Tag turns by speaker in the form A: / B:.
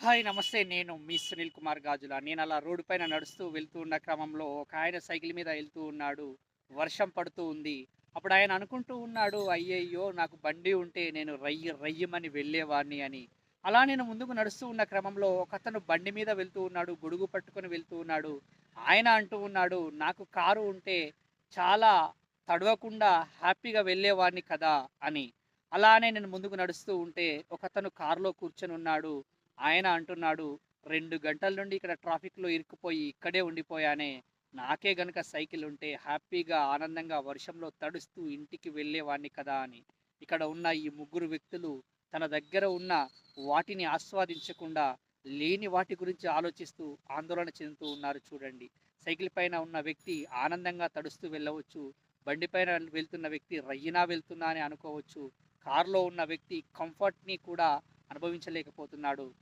A: Hi నమస్తే. నేను మీ సునీల్ కుమార్ గాజుల. నేనలా రోడ్డు పైన నడుస్తూ వెళ్తూ ఉన్న క్రమంలో ఒకాయన సైకిల్ మీద ఎళ్తూ ఉన్నాడు. వర్షం పడుతూ ఉంది. అప్పుడాయన అనుకుంటూ ఉన్నాడు, అయ్యయ్యో! నాకు బండి ఉంటే నేను రయ్యిమని వెళ్ళేవాడిని అని. అలా నేను ముందుకు నడుస్తూ ఉన్న క్రమంలో ఒకతను బండి మీద వెళ్తూ ఉన్నాడు. గొడుగు పట్టుకొని వెళ్తూ ఉన్నాడు. ఆయన అంటూ ఉన్నాడు, నాకు కారు ఉంటే చాలా తడవకుండా హ్యాపీగా వెళ్ళేవాడిని కదా! అని. అలానే నేను ముందుకు నడుస్తూ ఉంటే ఒకతను కారులో కూర్చొనున్నాడు. ఆయన అంటున్నాడు, "2 గంటల నుండి ఇక్కడ ట్రాఫిక్‌లో ఇరుక్కుపోయి ఇక్కడే ఉండిపోయానే. నాకే గనక సైకిల్ ఉంటే హ్యాపీగా, ఆనందంగా వర్షంలో తడుస్తూ ఇంటికి వెళ్ళేవాడిని కదా!" అని. ఇక్కడ ఉన్న ఈ ముగ్గురు వ్యక్తులు తన దగ్గర ఉన్న వాటిని ఆస్వాదించకుండా, లేని వాటి గురించి ఆలోచిస్తూ ఆందోళన చెందుతూ ఉన్నారు చూడండి. సైకిల్ పైన ఉన్న వ్యక్తి ఆనందంగా తడుస్తూ వెళ్ళవచ్చు. బండి పైన వెళ్తున్న వ్యక్తి రయ్యినా వెళ్తున్నా అని అనుకోవచ్చు. కారులో ఉన్న వ్యక్తి కంఫర్ట్‌ని కూడా అనుభవించలేకపోతున్నాడు.